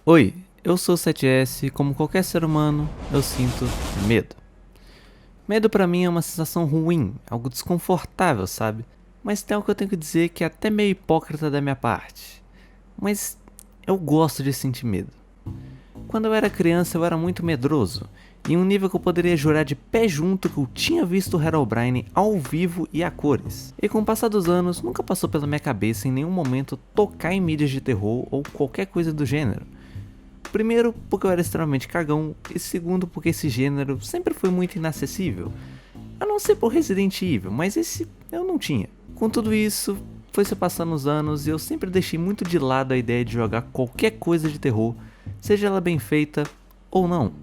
Oi, eu sou o 7S e como qualquer ser humano, eu sinto medo. Medo pra mim é uma sensação ruim, algo desconfortável, sabe? Mas tem algo que eu tenho que dizer que é até meio hipócrita da minha parte. Mas eu gosto de sentir medo. Quando eu era criança eu era muito medroso, em um nível que eu poderia jurar de pé junto que eu tinha visto o Herobrine ao vivo e a cores. E com o passar dos anos, nunca passou pela minha cabeça em nenhum momento tocar em mídias de terror ou qualquer coisa do gênero. Primeiro, porque eu era extremamente cagão, e segundo, porque esse gênero sempre foi muito inacessível. A não ser por Resident Evil, mas esse eu não tinha. Com tudo isso, foi se passando os anos e eu sempre deixei muito de lado a ideia de jogar qualquer coisa de terror, seja ela bem feita ou não.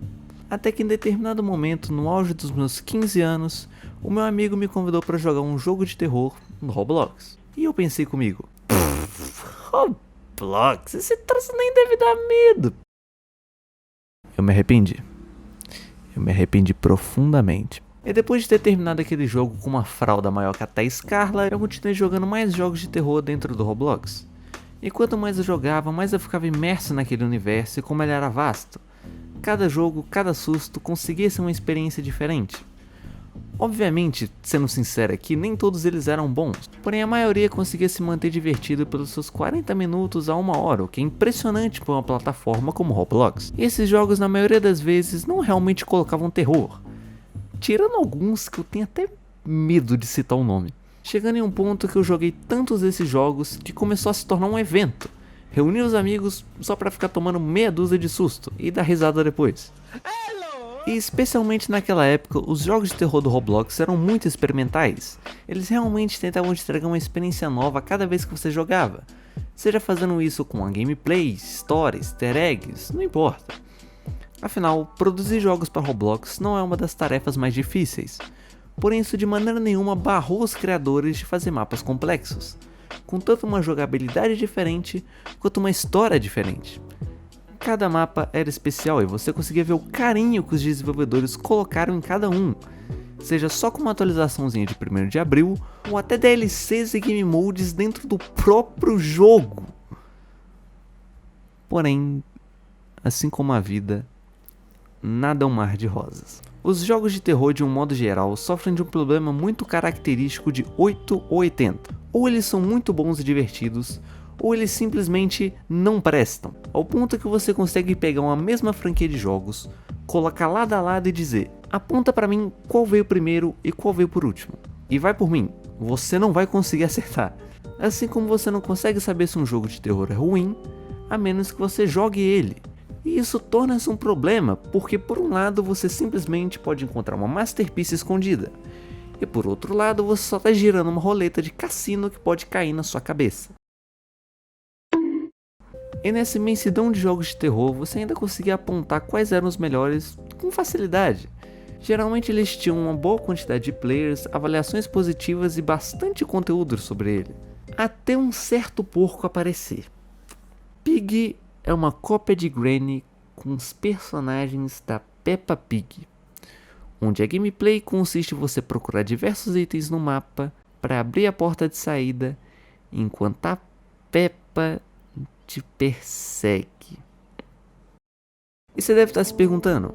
Até que em determinado momento, no auge dos meus 15 anos, o meu amigo me convidou para jogar um jogo de terror no Roblox. E eu pensei comigo, Roblox, esse troço nem deve dar medo. Eu me arrependi. Eu me arrependi profundamente. E depois de ter terminado aquele jogo com uma fralda maior que até Scarla, eu continuei jogando mais jogos de terror dentro do Roblox. E quanto mais eu jogava, mais eu ficava imerso naquele universo e como ele era vasto. Cada jogo, cada susto conseguia ser uma experiência diferente. Obviamente, sendo sincero aqui, nem todos eles eram bons, porém a maioria conseguia se manter divertido pelos seus 40 minutos a 1 hora, o que é impressionante para uma plataforma como Roblox. E esses jogos na maioria das vezes não realmente colocavam terror, tirando alguns que eu tenho até medo de citar o nome. Chegando em um ponto que eu joguei tantos desses jogos que começou a se tornar um evento. Reunir os amigos só para ficar tomando meia dúzia de susto e dar risada depois. E especialmente naquela época, os jogos de terror do Roblox eram muito experimentais. Eles realmente tentavam te entregar uma experiência nova a cada vez que você jogava. Seja fazendo isso com a gameplay, stories, easter eggs, não importa. Afinal, produzir jogos para Roblox não é uma das tarefas mais difíceis. Porém, isso de maneira nenhuma barrou os criadores de fazer mapas complexos, com tanto uma jogabilidade diferente quanto uma história diferente. Cada mapa era especial e você conseguia ver o carinho que os desenvolvedores colocaram em cada um, seja só com uma atualizaçãozinha de 1º de abril ou até DLCs e game modes dentro do próprio jogo. Porém, assim como a vida, nada é um mar de rosas. Os jogos de terror de um modo geral sofrem de um problema muito característico de 8 ou 80. Ou eles são muito bons e divertidos, ou eles simplesmente não prestam, ao ponto que você consegue pegar uma mesma franquia de jogos, colocar lado a lado e dizer, aponta pra mim qual veio primeiro e qual veio por último. E vai por mim, você não vai conseguir acertar. Assim como você não consegue saber se um jogo de terror é ruim, a menos que você jogue ele. E isso torna-se um problema, porque por um lado você simplesmente pode encontrar uma masterpiece escondida, e por outro lado você só está girando uma roleta de cassino que pode cair na sua cabeça. E nessa imensidão de jogos de terror, você ainda conseguia apontar quais eram os melhores com facilidade. Geralmente eles tinham uma boa quantidade de players, avaliações positivas e bastante conteúdo sobre ele. Até um certo porco aparecer. Pig é uma cópia de Granny com os personagens da Peppa Pig, onde a gameplay consiste em você procurar diversos itens no mapa para abrir a porta de saída, enquanto a Peppa te persegue. E você deve estar se perguntando,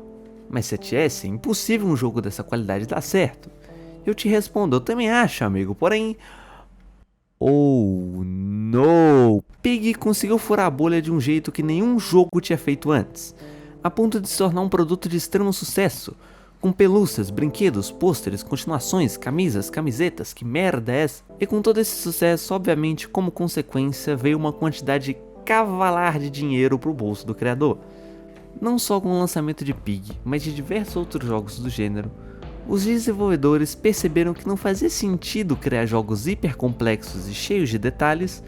mas 7S, é impossível um jogo dessa qualidade dar certo. Eu te respondo, eu também acho, amigo, porém... Oh, no! Pig conseguiu furar a bolha de um jeito que nenhum jogo tinha feito antes, a ponto de se tornar um produto de extremo sucesso, com pelúcias, brinquedos, pôsteres, continuações, camisas, camisetas, que merda é essa? E com todo esse sucesso, obviamente, como consequência, veio uma quantidade cavalar de dinheiro pro bolso do criador. Não só com o lançamento de Pig, mas de diversos outros jogos do gênero, os desenvolvedores perceberam que não fazia sentido criar jogos hiper complexos e cheios de detalhes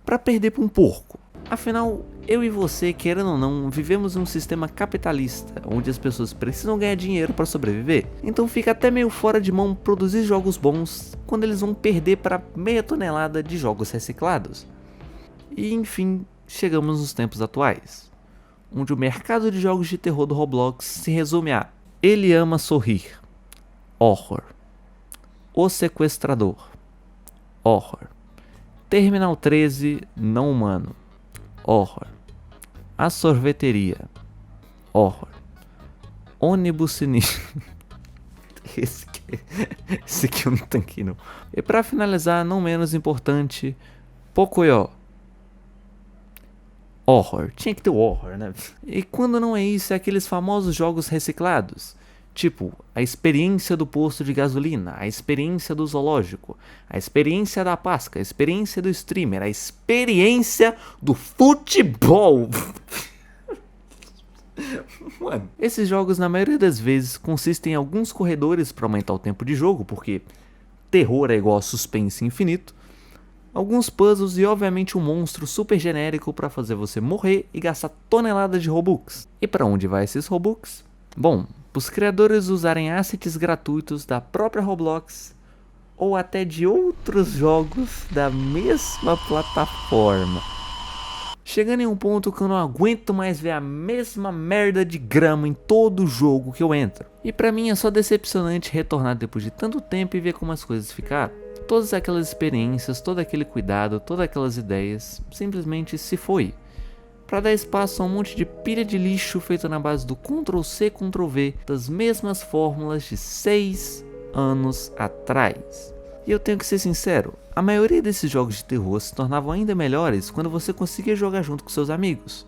para perder para um porco. Afinal, eu e você, querendo ou não, vivemos em um sistema capitalista, onde as pessoas precisam ganhar dinheiro para sobreviver. Então fica até meio fora de mão produzir jogos bons quando eles vão perder para meia tonelada de jogos reciclados. E enfim, chegamos nos tempos atuais, onde o mercado de jogos de terror do Roblox se resume a Ele Ama Sorrir, horror, O Sequestrador, horror, Terminal 13 Não Humano, horror, A sorveteria. Horror. Ônibus sinistro. Esse aqui eu não tanquei não. E pra finalizar, não menos importante, Pocoyo. Horror. Tinha que ter o horror, né? E quando não é isso, é aqueles famosos jogos reciclados. Tipo, a experiência do posto de gasolina, a experiência do zoológico, a experiência da Páscoa, a experiência do streamer, a experiência do futebol. Mano, esses jogos na maioria das vezes consistem em alguns corredores para aumentar o tempo de jogo, porque terror é igual a suspense infinito, alguns puzzles e obviamente um monstro super genérico para fazer você morrer e gastar toneladas de Robux. E para onde vai esses Robux? Bom, os criadores usarem assets gratuitos da própria Roblox ou até de outros jogos da mesma plataforma. Chegando em um ponto que eu não aguento mais ver a mesma merda de grama em todo jogo que eu entro. E pra mim é só decepcionante retornar depois de tanto tempo e ver como as coisas ficaram. Todas aquelas experiências, todo aquele cuidado, todas aquelas ideias, simplesmente se foi. Pra dar espaço a um monte de pilha de lixo feito na base do Ctrl+C, Ctrl+V das mesmas fórmulas de 6 anos atrás. E eu tenho que ser sincero, a maioria desses jogos de terror se tornavam ainda melhores quando você conseguia jogar junto com seus amigos.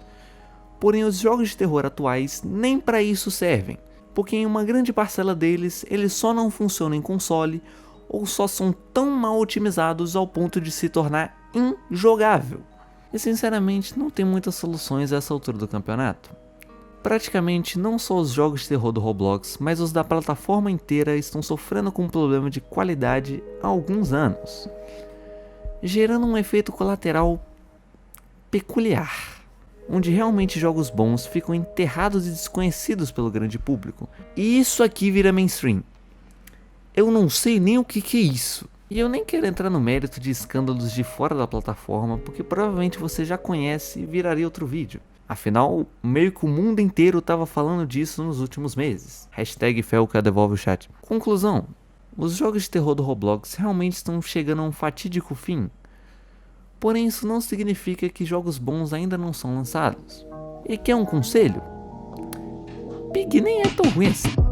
Porém, os jogos de terror atuais nem para isso servem, porque em uma grande parcela deles, eles só não funcionam em console ou só são tão mal otimizados ao ponto de se tornar injogável. E sinceramente, não tem muitas soluções a essa altura do campeonato. Praticamente não só os jogos de terror do Roblox, mas os da plataforma inteira estão sofrendo com um problema de qualidade há alguns anos, gerando um efeito colateral peculiar, onde realmente jogos bons ficam enterrados e desconhecidos pelo grande público. E isso aqui vira mainstream. Eu não sei nem o que é isso. E eu nem quero entrar no mérito de escândalos de fora da plataforma, porque provavelmente você já conhece e viraria outro vídeo. Afinal, meio que o mundo inteiro estava falando disso nos últimos meses. Hashtag Felca devolve o chat. Conclusão. Os jogos de terror do Roblox realmente estão chegando a um fatídico fim. Porém, isso não significa que jogos bons ainda não são lançados. E quer um conselho? Pig nem é tão ruim assim.